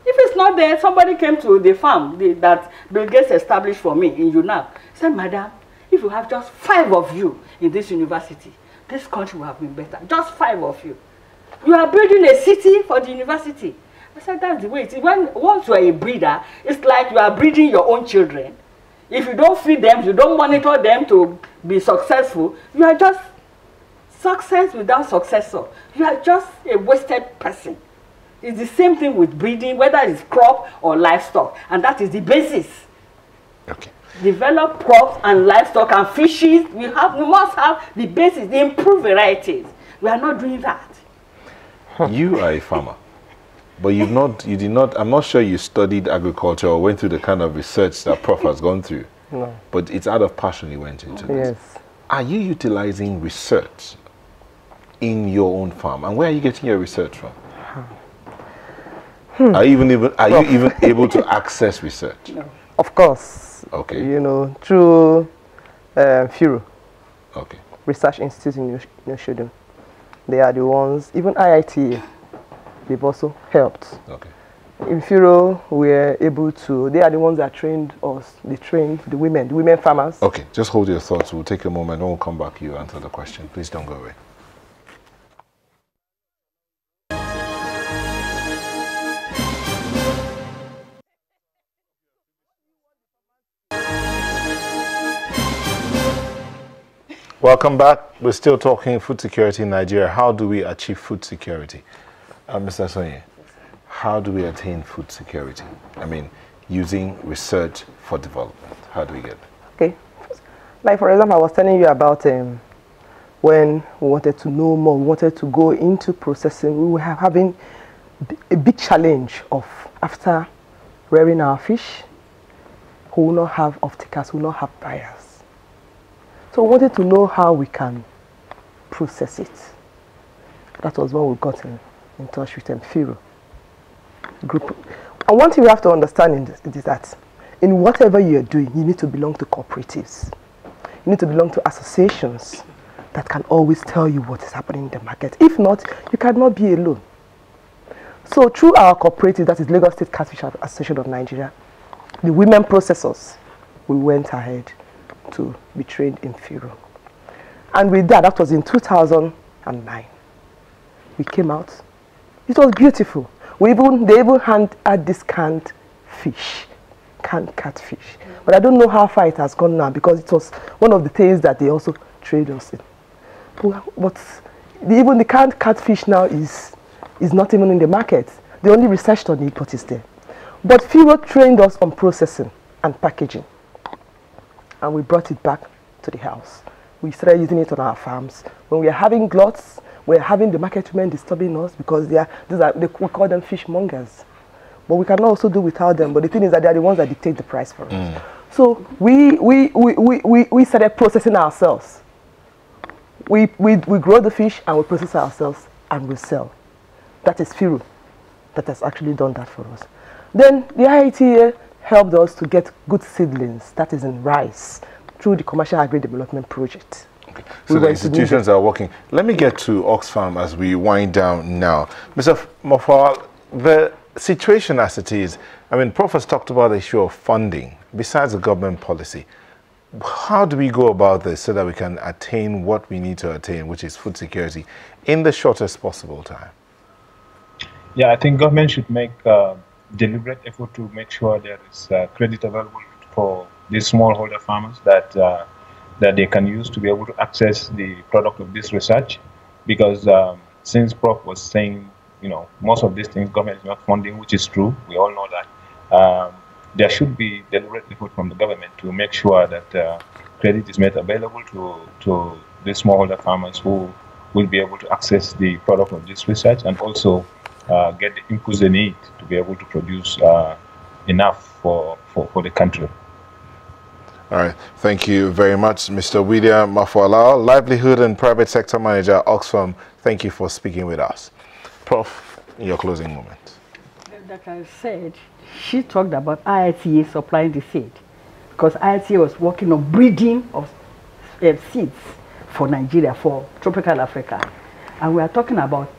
If it's not there, somebody came to the farm that Bill Gates established for me in UNAP. Said, Madam, if you have just 5 of you in this university, this country will have been better. Just 5 of you. You are building a city for the university. I said, that's the way it is. Once you are a breeder, it's like you are breeding your own children. If you don't feed them, you don't monitor them to be successful, you are just success without successor. You are just a wasted person. It's the same thing with breeding, whether it's crop or livestock, and that is the basis. Okay. Develop crops and livestock and fishes. We must have the basis, the improved varieties. We are not doing that. You are a farmer, but you did not, I'm not sure you studied agriculture or went through the kind of research that Prof has gone through. No. But it's out of passion you went into this. Yes. Are you utilizing research in your own farm? And where are you getting your research from? Are you even able to access research? No. Of course. Okay. You know, through FIRO. Okay. Research Institute in New Shedden. They are the ones, even IITA, they've also helped. Okay. In FIRO, we're able to, they are the ones that trained us, they trained the women farmers. Okay, just hold your thoughts. We'll take a moment and we'll come back to you answer the question. Please don't go away. Welcome back. We're still talking food security in Nigeria. How do we achieve food security? Mr. Sonye, how do we attain food security? I mean, using research for development. How do we get it? Okay. Like, for example, I was telling you about when we wanted to know more, we wanted to go into processing. We were having a big challenge of, after rearing our fish, who will not have off-takers, who will not have buyers. So we wanted to know how we can process it. That was when we got in touch with FIRO group. And one thing you have to understand is that in whatever you're doing, you need to belong to cooperatives. You need to belong to associations that can always tell you what is happening in the market. If not, you cannot be alone. So through our cooperative, that is Lagos State Catfish Association of Nigeria, the women processors, we went ahead to be trained in FIRO. And with that was in 2009. We came out. It was beautiful. They even had this canned fish, canned catfish. But I don't know how far it has gone now, because it was one of the things that they also trade us in. But even the canned catfish now is not even in the market. They only researched on it, but it's there. But FIRO trained us on processing and packaging. And we brought it back to the house. We started using it on our farms. When we are having gluts, we're having the market women disturbing us because we call them fishmongers. But we can also do without them. But the thing is that they are the ones that dictate the price for us. So we started processing ourselves. We grow the fish and we process ourselves and we sell. That is FIRO that has actually done that for us. Then the IITA helped us to get good seedlings, that is in rice, through the Commercial Agri-Development Project. Okay. So the institutions are working. Let me get to Oxfam as we wind down now. Mr. Mofawal, the situation as it is, I mean, Prof has talked about the issue of funding, besides the government policy. How do we go about this so that we can attain what we need to attain, which is food security, in the shortest possible time? Yeah, I think government should make deliberate effort to make sure there is credit available for these smallholder farmers that they can use to be able to access the product of this research. Because since Prof was saying, you know, most of these things government is not funding, which is true, we all know that. There should be deliberate effort from the government to make sure that credit is made available to the smallholder farmers who will be able to access the product of this research, and also get the inputs they need to be able to produce enough for the country. All right. Thank you very much, Mr. William Mafawala, Livelihood and Private Sector Manager, Oxfam. Thank you for speaking with us. Prof, in your closing moment. Like I said, she talked about IITA supplying the seed, because IITA was working on breeding of seeds for Nigeria, for tropical Africa. And we are talking about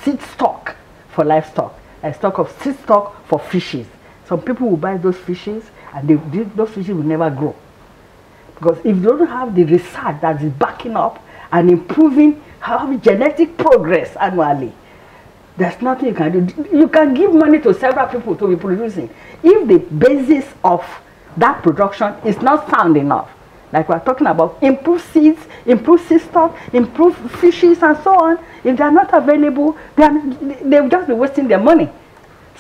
seed stock for livestock. a stock of seed stock for fishes. Some people will buy those fishes and those fishes will never grow. Because if you don't have the research that is backing up and improving, having genetic progress annually, there's nothing you can do. You can give money to several people to be producing. If the basis of that production is not sound enough, like we're talking about, improve seeds, improve seed stock, improve fishes and so on, if they're not available, they'll just be wasting their money.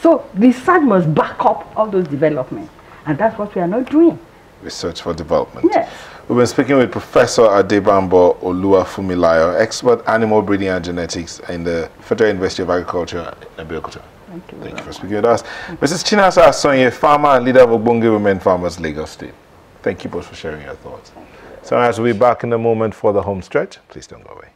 So research must back up all those developments. And that's what we are not doing. Research for development. Yes. We've been speaking with Professor Adebambo Oluwafunmilayo, expert animal breeding and genetics in the Federal University of Agriculture in Abeokuta. Thank you for speaking with us. Mrs. Chinasa Asonye, farmer and leader of Ogbonge Women Farmers, Lagos State. Thank you both for sharing your thoughts. So as we'll be back in a moment for the home stretch, please don't go away.